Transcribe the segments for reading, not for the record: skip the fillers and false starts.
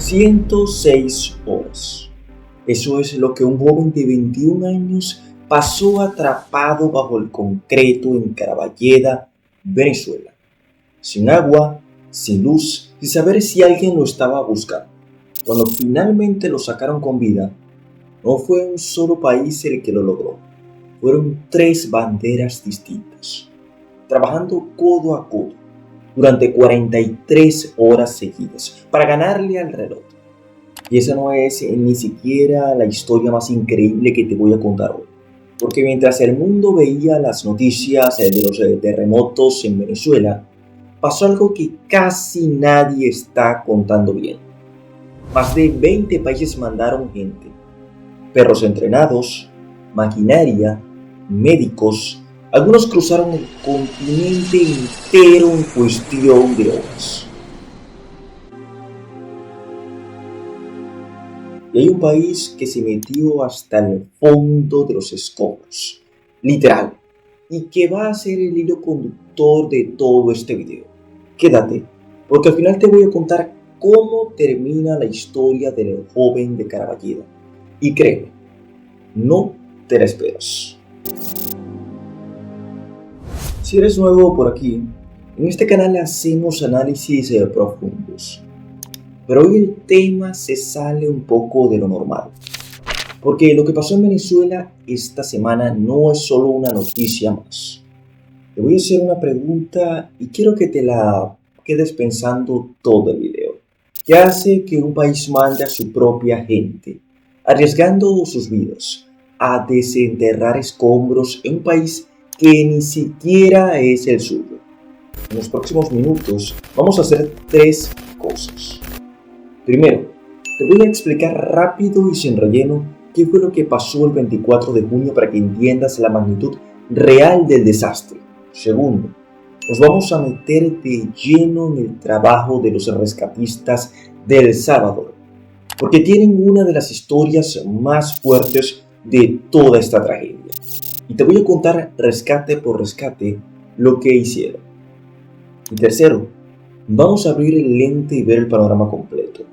106 horas. Eso es lo que un joven de 21 años pasó atrapado bajo el concreto en Caraballeda, Venezuela. Sin agua, sin luz, sin saber si alguien lo estaba buscando. Cuando finalmente lo sacaron con vida, no fue un solo país el que lo logró. Fueron 3 banderas distintas, trabajando codo a codo durante 43 horas seguidas para ganarle al reloj. Y esa no es ni siquiera la historia más increíble que te voy a contar hoy. Porque mientras el mundo veía las noticias de los terremotos en Venezuela, pasó algo que casi nadie está contando bien. Más de 20 países mandaron gente, perros entrenados, maquinaria, médicos. Algunos cruzaron el continente entero en cuestión de horas. Y hay un país que se metió hasta el fondo de los escombros, literal, y que va a ser el hilo conductor de todo este video. Quédate, porque al final te voy a contar cómo termina la historia del joven de Caraballeda. Y créeme, no te la esperas. Si eres nuevo por aquí, en este canal hacemos análisis profundos. Pero hoy el tema se sale un poco de lo normal. Porque lo que pasó en Venezuela esta semana no es solo una noticia más. Te voy a hacer una pregunta y quiero que te la quedes pensando todo el video. ¿Qué hace que un país mande a su propia gente, arriesgando sus vidas, a desenterrar escombros en un país que ni siquiera es el suyo? En los próximos minutos vamos a hacer 3 cosas. Primero, te voy a explicar rápido y sin relleno qué fue lo que pasó el 24 de junio para que entiendas la magnitud real del desastre. Segundo, nos vamos a meter de lleno en el trabajo de los rescatistas de El Salvador, porque tienen una de las historias más fuertes de toda esta tragedia. Y te voy a contar rescate por rescate lo que hicieron. Y tercero, vamos a abrir el lente y ver el panorama completo.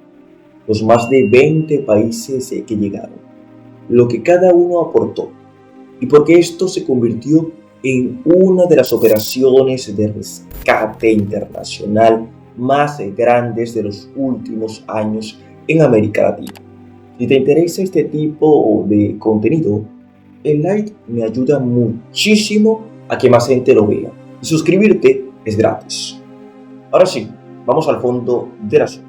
Los más de 20 países que llegaron, lo que cada uno aportó, y porque esto se convirtió en una de las operaciones de rescate internacional más grandes de los últimos años en América Latina. Si te interesa este tipo de contenido, el like me ayuda muchísimo a que más gente lo vea, y suscribirte es gratis. Ahora sí, vamos al fondo del asunto.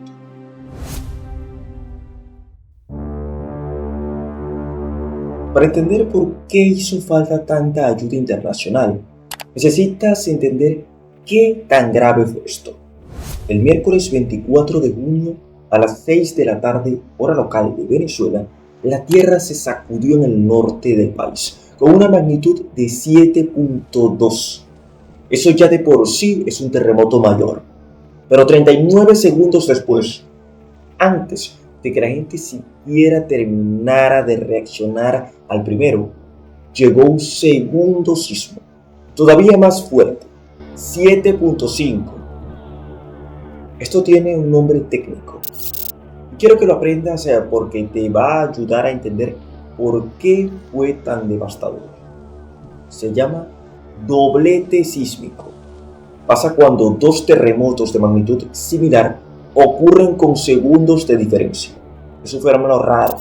Para entender por qué hizo falta tanta ayuda internacional, necesitas entender qué tan grave fue esto. El miércoles 24 de junio, a las 6 de la tarde, hora local de Venezuela, la tierra se sacudió en el norte del país, con una magnitud de 7.2. Eso ya de por sí es un terremoto mayor. Pero 39 segundos después, antes de que la gente siquiera terminara de reaccionar al primero, llegó un segundo sismo, todavía más fuerte, 7.5. Esto tiene un nombre técnico. Quiero que lo aprendas porque te va a ayudar a entender por qué fue tan devastador. Se llama doblete sísmico. Pasa cuando 2 terremotos de magnitud similar ocurren con segundos de diferencia. Es un fenómeno raro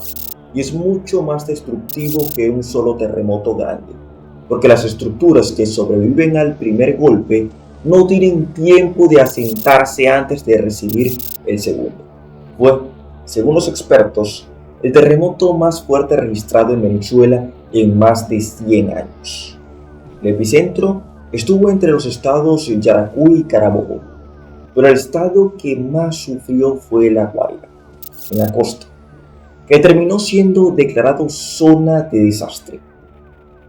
y es mucho más destructivo que un solo terremoto grande, porque las estructuras que sobreviven al primer golpe no tienen tiempo de asentarse antes de recibir el segundo. Fue, según los expertos, el terremoto más fuerte registrado en Venezuela en más de 100 años. El epicentro estuvo entre los estados Yaracuy y Carabobo, pero el estado que más sufrió fue La Guaira, en la costa, que terminó siendo declarado zona de desastre.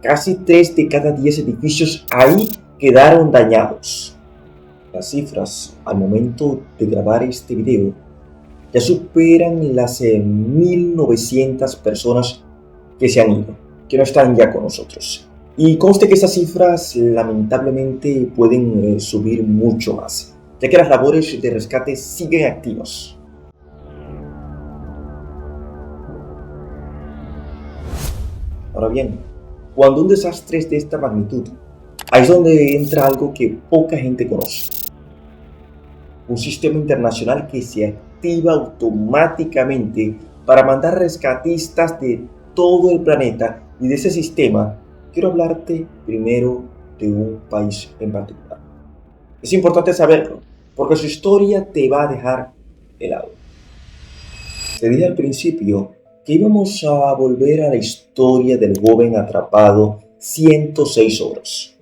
Casi 3 de cada 10 edificios ahí quedaron dañados. Las cifras al momento de grabar este video ya superan las 1.900 personas que se han ido, que no están ya con nosotros. Y conste que estas cifras lamentablemente pueden subir mucho más, ya que las labores de rescate siguen activas. Ahora bien, cuando un desastre es de esta magnitud, ahí es donde entra algo que poca gente conoce. Un sistema internacional que se activa automáticamente para mandar rescatistas de todo el planeta, y de ese sistema quiero hablarte primero de un país en particular. Es importante saberlo, porque su historia te va a dejar helado. Te dije al principio que íbamos a volver a la historia del joven atrapado 106 horas.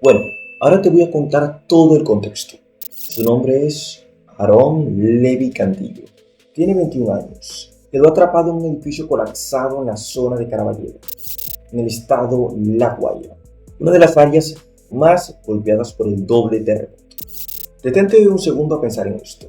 Bueno, ahora te voy a contar todo el contexto. Su nombre es Aarón Levi Cantillo. Tiene 21 años. Quedó atrapado en un edificio colapsado en la zona de Caraballo, en el estado La Guaira, una de las áreas más golpeadas por el doble terremoto. Detente un segundo a pensar en esto.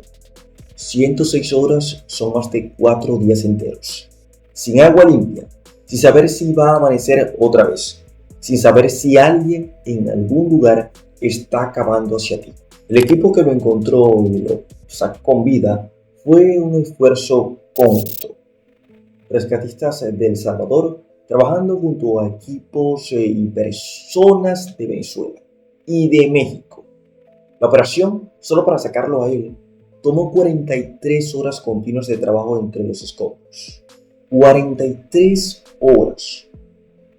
106 horas son más de 4 días enteros, sin agua limpia, sin saber si va a amanecer otra vez, sin saber si alguien en algún lugar está cavando hacia ti. El equipo que lo encontró y lo sacó con vida fue un esfuerzo conjunto. Rescatistas de El Salvador trabajando junto a equipos y personas de Venezuela y de México. La operación, solo para sacarlo a él, tomó 43 horas continuas de trabajo entre los escombros. 43 horas.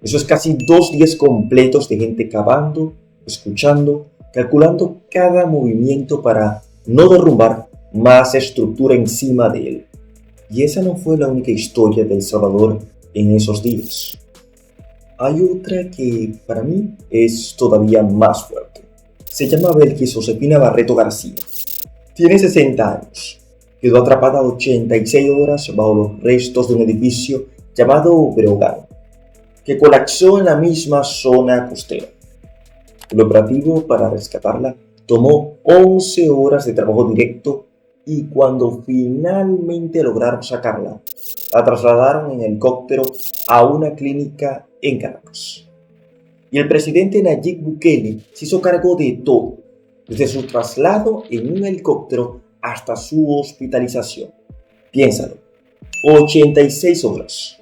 Eso es casi 2 días completos de gente cavando, escuchando, calculando cada movimiento para no derrumbar más estructura encima de él. Y esa no fue la única historia de El Salvador en esos días. Hay otra que para mí es todavía más fuerte. Se llama Belkis Josefina Barreto García. Tiene 60 años. Quedó atrapada 86 horas bajo los restos de un edificio llamado Breogán, que colapsó en la misma zona costera. El operativo para rescatarla tomó 11 horas de trabajo directo y cuando finalmente lograron sacarla, la trasladaron en helicóptero a una clínica en Caracas. Y el presidente Nayib Bukele se hizo cargo de todo, desde su traslado en un helicóptero hasta su hospitalización. Piénsalo, 86 horas.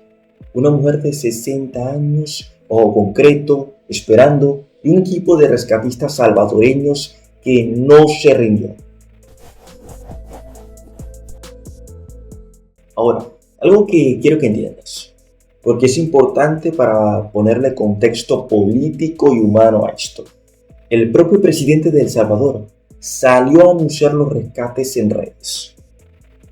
Una mujer de 60 años, ojo concreto, esperando, y un equipo de rescatistas salvadoreños que no se rindió. Ahora, algo que quiero que entiendas, porque es importante para ponerle contexto político y humano a esto. El propio presidente de El Salvador salió a anunciar los rescates en redes.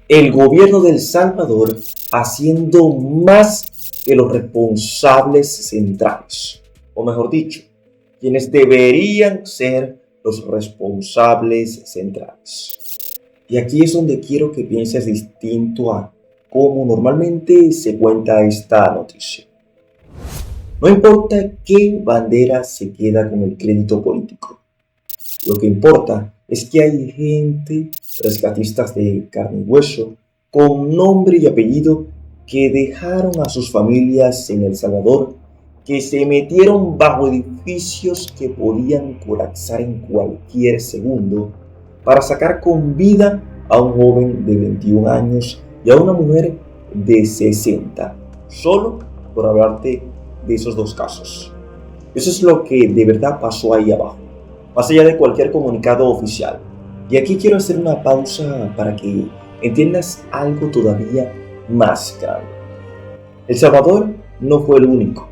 El gobierno de El Salvador haciendo más que los responsables centrales, o mejor dicho, quienes deberían ser los responsables centrales. Y aquí es donde quiero que pienses distinto a cómo normalmente se cuenta esta noticia. No importa qué bandera se queda con el crédito político. Lo que importa es que hay gente, rescatistas de carne y hueso, con nombre y apellido, que dejaron a sus familias en El Salvador, que se metieron bajo edificios que podían colapsar en cualquier segundo, para sacar con vida a un joven de 21 años y a una mujer de 60, solo por hablarte de esos dos casos. Eso es lo que de verdad pasó ahí abajo, más allá de cualquier comunicado oficial. Y aquí quiero hacer una pausa para que entiendas algo todavía más grande. El Salvador no fue el único,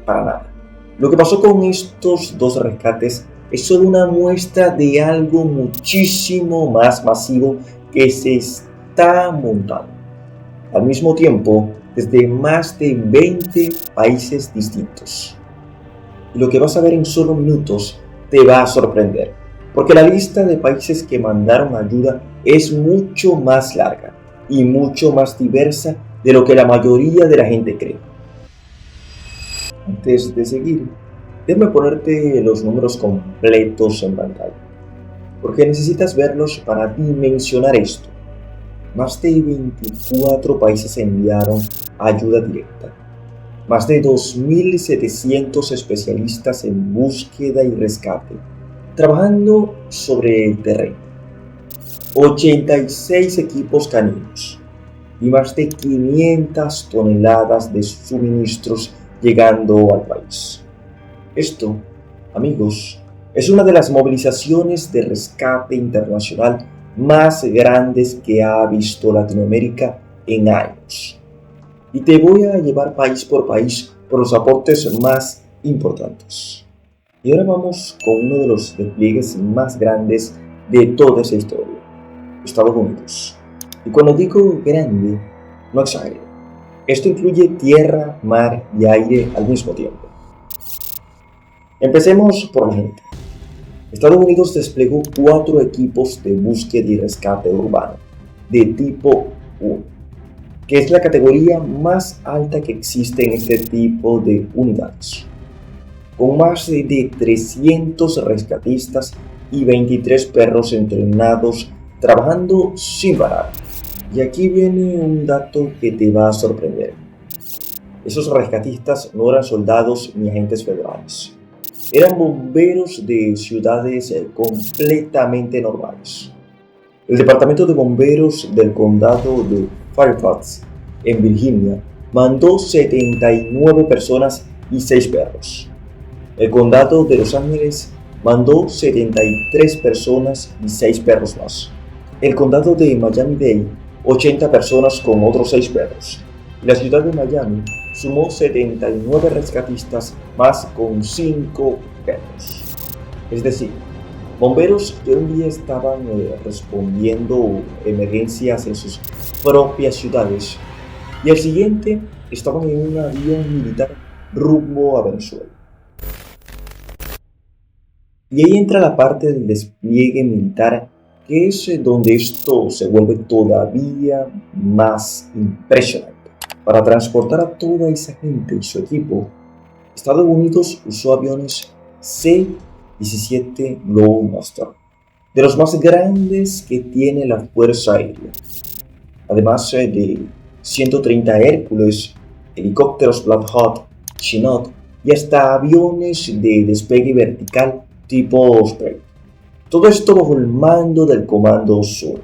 para nada. Lo que pasó con estos dos rescates es solo una muestra de algo muchísimo más masivo que se está montando. Al mismo tiempo, desde más de 20 países distintos. Y lo que vas a ver en solo minutos te va a sorprender, porque la lista de países que mandaron ayuda es mucho más larga y mucho más diversa de lo que la mayoría de la gente cree. Antes de seguir, déjame ponerte los números completos en pantalla, porque necesitas verlos para dimensionar esto. Más de 24 países enviaron ayuda directa. Más de 2.700 especialistas en búsqueda y rescate, trabajando sobre el terreno. 86 equipos caninos y más de 500 toneladas de suministros llegando al país. Esto, amigos, es una de las movilizaciones de rescate internacional más grandes que ha visto Latinoamérica en años. Y te voy a llevar país por país por los aportes más importantes. Y ahora vamos con uno de los despliegues más grandes de toda esa historia, Estados Unidos. Y cuando digo grande, no exagero. Esto incluye tierra, mar y aire al mismo tiempo. Empecemos por la gente. Estados Unidos desplegó 4 equipos de búsqueda y rescate urbano, de tipo 1, que es la categoría más alta que existe en este tipo de unidades, con más de 300 rescatistas y 23 perros entrenados trabajando sin parar. Y aquí viene un dato que te va a sorprender. Esos rescatistas no eran soldados ni agentes federales. Eran bomberos de ciudades completamente normales. El Departamento de Bomberos del Condado de Fairfax, en Virginia, mandó 79 personas y 6 perros. El Condado de Los Ángeles mandó 73 personas y 6 perros más. El Condado de Miami-Dade, 80 personas con otros 6 perros. Y la ciudad de Miami sumó 79 rescatistas más con 5 perros. Es decir, bomberos que un día estaban respondiendo emergencias en sus propias ciudades y al siguiente estaban en un avión militar rumbo a Venezuela. Y ahí entra la parte del despliegue militar, que es donde esto se vuelve todavía más impresionante. Para transportar a toda esa gente y su equipo, Estados Unidos usó aviones C-17 Globemaster, de los más grandes que tiene la Fuerza Aérea, además de 130 Hércules, helicópteros Black Hawk, Chinook y hasta aviones de despegue vertical tipo Osprey. Todo esto bajo el mando del Comando Sur,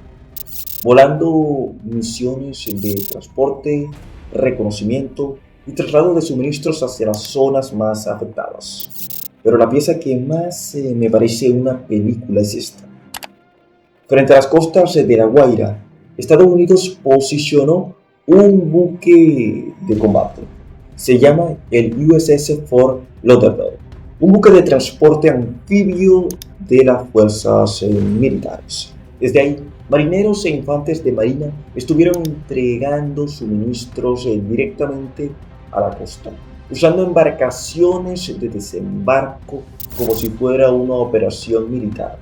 volando misiones de transporte, reconocimiento y traslado de suministros hacia las zonas más afectadas. Pero la pieza que más me parece una película es esta. Frente a las costas de La Guaira, Estados Unidos posicionó un buque de combate. Se llama el USS Fort Lauderdale, un buque de transporte anfibio de las fuerzas militares. Desde ahí, marineros e infantes de marina estuvieron entregando suministros directamente a la costa, usando embarcaciones de desembarco como si fuera una operación militar,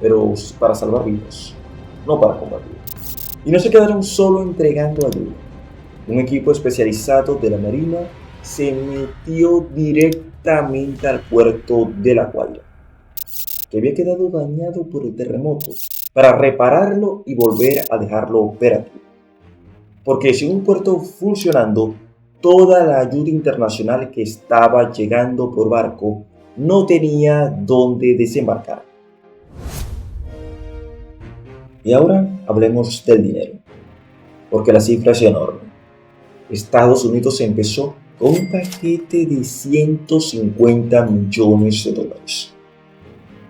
pero para salvar vidas, no para combatir. Y no se quedaron solo entregando ayuda. Un equipo especializado de la Marina se metió directamente al puerto de La Guaira, que había quedado dañado por el terremoto, para repararlo y volver a dejarlo operativo. Porque sin un puerto funcionando, toda la ayuda internacional que estaba llegando por barco no tenía dónde desembarcar. Y ahora hablemos del dinero, porque la cifra es enorme. Estados Unidos empezó con un paquete de 150 millones de dólares.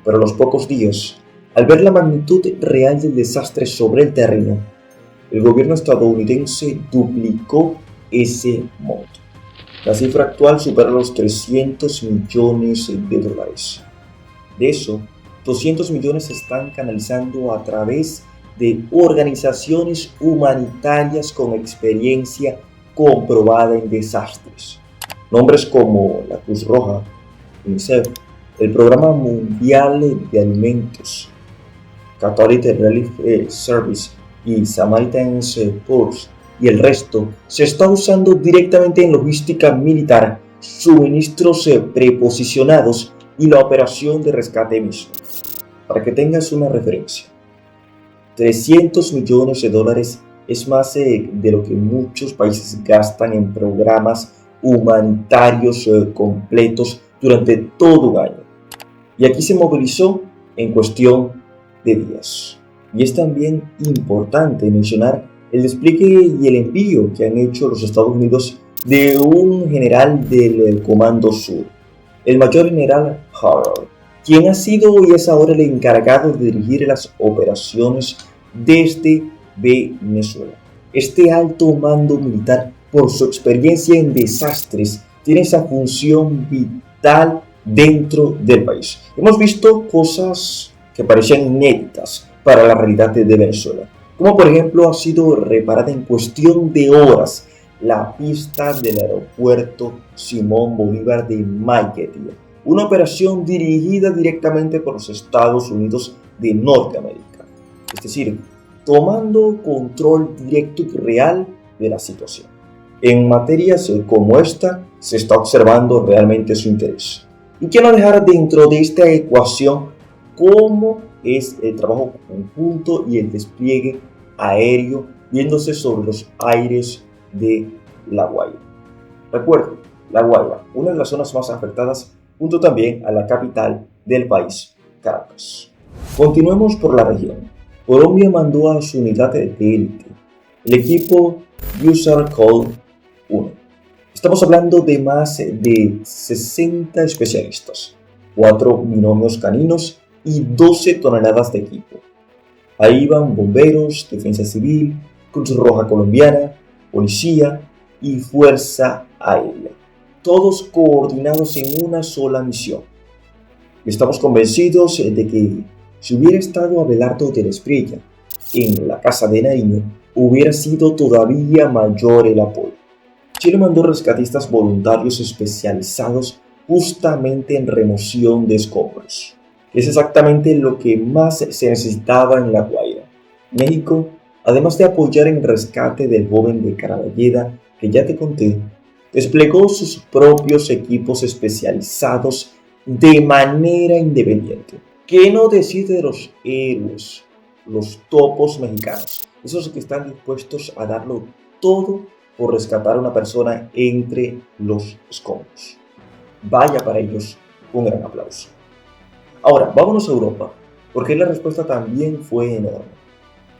Pero a los pocos días, al ver la magnitud real del desastre sobre el terreno, el gobierno estadounidense duplicó ese monto. La cifra actual supera los 300 millones de dólares. De eso, 200 millones se están canalizando a través de organizaciones humanitarias con experiencia comprobada en desastres. Nombres como la Cruz Roja, UNICEF, el Programa Mundial de Alimentos, Catholic Relief Service y Samaritan's Purse y el resto se está usando directamente en logística militar, suministros preposicionados y la operación de rescate mismo. Para que tengas una referencia, 300 millones de dólares es más de lo que muchos países gastan en programas humanitarios completos durante todo un año. Y aquí se movilizó en cuestión de días. Y es también importante mencionar el despliegue y el envío que han hecho los Estados Unidos de un general del Comando Sur, el mayor general Harold, quien ha sido y es ahora el encargado de dirigir las operaciones desde Venezuela. Este alto mando militar, por su experiencia en desastres, tiene esa función vital dentro del país. Hemos visto cosas que parecían inéditas para la realidad de Venezuela, como por ejemplo ha sido reparada en cuestión de horas la pista del aeropuerto Simón Bolívar de Maiquetía, una operación dirigida directamente por los Estados Unidos de Norteamérica, es decir, tomando control directo y real de la situación. En materias como esta se está observando realmente su interés. Y quiero dejar dentro de esta ecuación cómo es el trabajo conjunto y el despliegue aéreo viéndose sobre los aires de La Guaira. Recuerden, La Guaira, una de las zonas más afectadas, junto también a la capital del país, Caracas. Continuemos por la región. Colombia mandó a su unidad de élite, el equipo User Code 1. Estamos hablando de más de 60 especialistas, 4 binomios caninos y 12 toneladas de equipo. Ahí van bomberos, defensa civil, Cruz Roja Colombiana, policía y fuerza aérea, todos coordinados en una sola misión. Estamos convencidos de que si hubiera estado Abelardo de la Espriella en la casa de Nariño, hubiera sido todavía mayor el apoyo. Chile mandó rescatistas voluntarios especializados justamente en remoción de escombros. Es exactamente lo que más se necesitaba en La Guaira. México, además de apoyar en el rescate del joven de Caraballeda, que ya te conté, desplegó sus propios equipos especializados de manera independiente. ¿Qué no decir de los héroes, los topos mexicanos? Esos que están dispuestos a darlo todo por rescatar a una persona entre los escombros. Vaya para ellos un gran aplauso. Ahora, vámonos a Europa, porque la respuesta también fue enorme.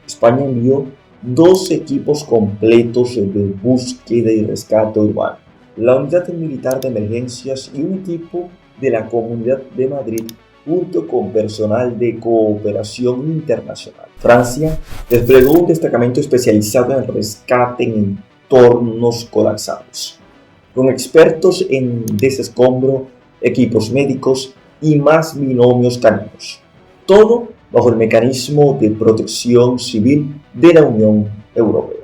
España envió 2 equipos completos de búsqueda y rescate urbano, la unidad militar de emergencias y un equipo de la Comunidad de Madrid junto con personal de cooperación internacional. Francia desplegó un destacamento especializado en el rescate en entornos colapsados, con expertos en desescombro, equipos médicos y más binomios caninos. Todo bajo el mecanismo de protección civil de la Unión Europea.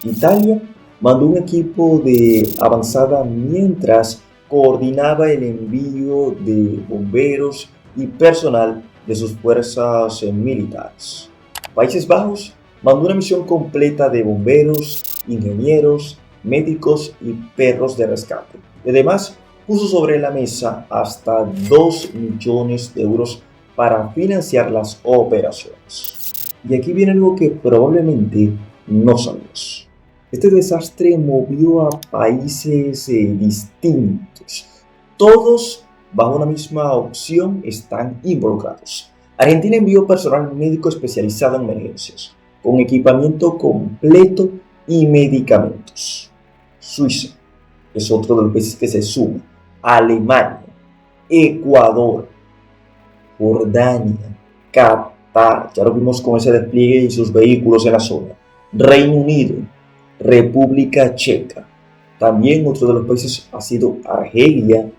Italia mandó un equipo de avanzada mientras coordinaba el envío de bomberos y personal de sus fuerzas militares. Países Bajos mandó una misión completa de bomberos, ingenieros, médicos y perros de rescate. Además, puso sobre la mesa hasta 2 millones de euros para financiar las operaciones. Y aquí viene algo que probablemente no sabemos. Este desastre movió a países distintos. Todos bajo una misma opción están involucrados. Argentina envió personal médico especializado en emergencias, con equipamiento completo y medicamentos. Suiza es otro de los países que se suma. Alemania, Ecuador, Jordania, Qatar, ya lo vimos con ese despliegue y sus vehículos en la zona. Reino Unido, República Checa. También otro de los países ha sido Argelia,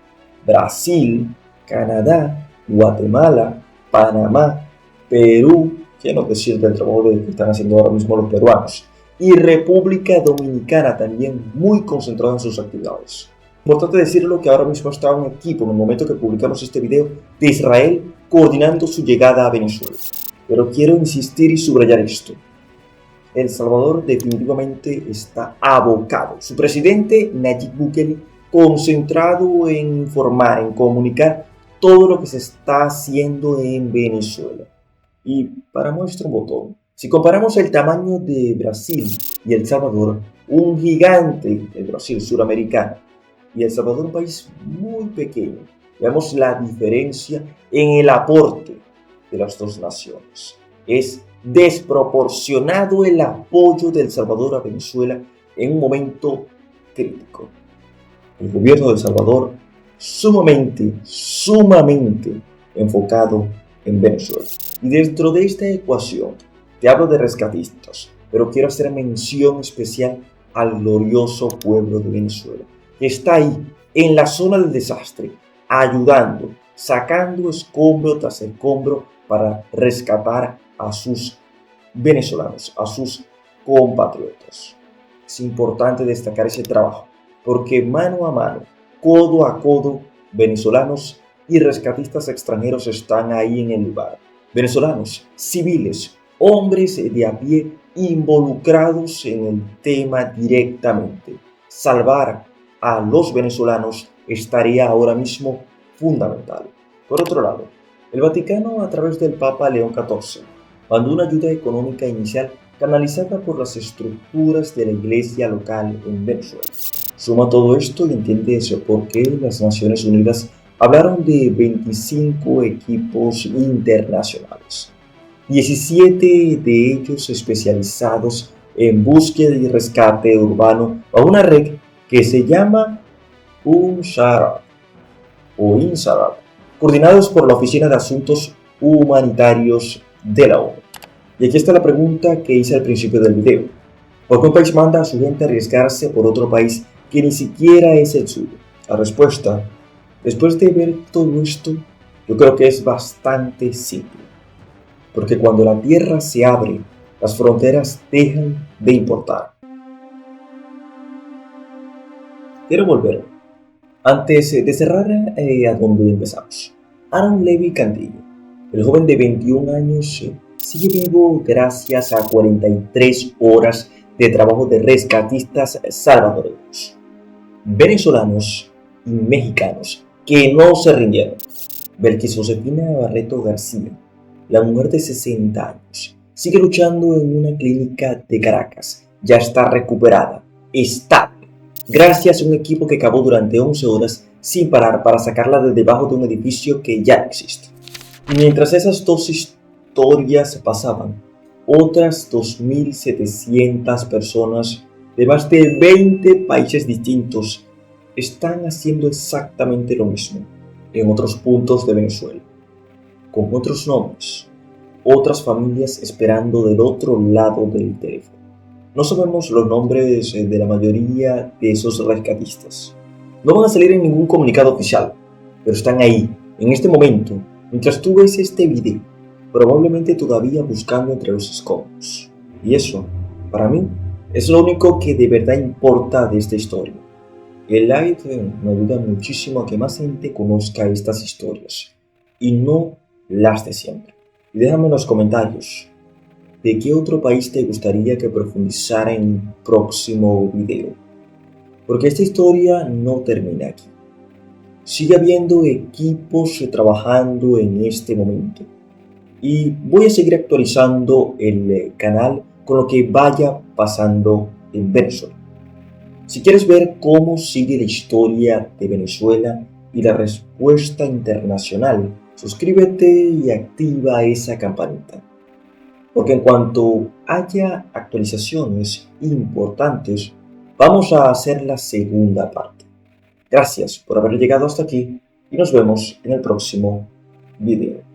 Brasil, Canadá, Guatemala, Panamá, Perú, que no decir del trabajo que están haciendo ahora mismo los peruanos, y República Dominicana también muy concentrada en sus actividades. Importante decirlo que ahora mismo está un equipo, en el momento que publicamos este video, de Israel coordinando su llegada a Venezuela. Pero quiero insistir y subrayar esto. El Salvador definitivamente está abocado. Su presidente, Nayib Bukele, concentrado en informar, en comunicar todo lo que se está haciendo en Venezuela. Y para muestra un botón, si comparamos el tamaño de Brasil y El Salvador, un gigante, el Brasil suramericano, y El Salvador un país muy pequeño, veamos la diferencia en el aporte de las dos naciones. Es desproporcionado el apoyo de El Salvador a Venezuela en un momento crítico. El gobierno de El Salvador sumamente enfocado en Venezuela. Y dentro de esta ecuación, te hablo de rescatistas, pero quiero hacer mención especial al glorioso pueblo de Venezuela, que está ahí, en la zona del desastre, ayudando, sacando escombro tras escombro para rescatar a sus venezolanos, a sus compatriotas. Es importante destacar ese trabajo, porque mano a mano, codo a codo, venezolanos y rescatistas extranjeros están ahí en el lugar. Venezolanos, civiles, hombres de a pie involucrados en el tema directamente. Salvar a los venezolanos estaría ahora mismo fundamental. Por otro lado, el Vaticano, a través del Papa León XIV, mandó una ayuda económica inicial canalizada por las estructuras de la iglesia local en Venezuela. Suma todo esto y entiendes por qué las Naciones Unidas hablaron de 25 equipos internacionales, 17 de ellos especializados en búsqueda y rescate urbano a una red que se llama UNSARAD o INSARAD, coordinados por la Oficina de Asuntos Humanitarios de la ONU. Y aquí está la pregunta que hice al principio del video. ¿Por qué un país manda a su gente a arriesgarse por otro país que ni siquiera es el suyo? La respuesta, después de ver todo esto, yo creo que es bastante simple. Porque cuando la tierra se abre, las fronteras dejan de importar. Quiero volver, antes de cerrar a donde empezamos. Aaron Levy Cantillo, el joven de 21 años, sigue vivo gracias a 43 horas de trabajo de rescatistas salvadoreños, venezolanos y mexicanos que no se rindieron. Belkis Josefina Barreto García, la mujer de 60 años, sigue luchando en una clínica de Caracas. Ya está recuperada, estable, gracias a un equipo que cavó durante 11 horas sin parar para sacarla de debajo de un edificio que ya no existe. Y mientras esas dos historias pasaban, otras 2.700 personas de más de 20 países distintos están haciendo exactamente lo mismo en otros puntos de Venezuela, con otros nombres, otras familias esperando del otro lado del teléfono. No sabemos los nombres de la mayoría de esos rescatistas. No van a salir en ningún comunicado oficial, pero están ahí, en este momento, mientras tú ves este video, probablemente todavía buscando entre los escombros. Y eso, para mí, es lo único que de verdad importa de esta historia. El like me ayuda muchísimo a que más gente conozca estas historias, y no las de siempre. Y déjame en los comentarios, ¿de qué otro país te gustaría que profundizara en un próximo video? Porque esta historia no termina aquí. Sigue habiendo equipos trabajando en este momento. Y voy a seguir actualizando el canal con lo que vaya pasando en Venezuela. Si quieres ver cómo sigue la historia de Venezuela y la respuesta internacional, suscríbete y activa esa campanita. Porque en cuanto haya actualizaciones importantes, vamos a hacer la segunda parte. Gracias por haber llegado hasta aquí y nos vemos en el próximo video.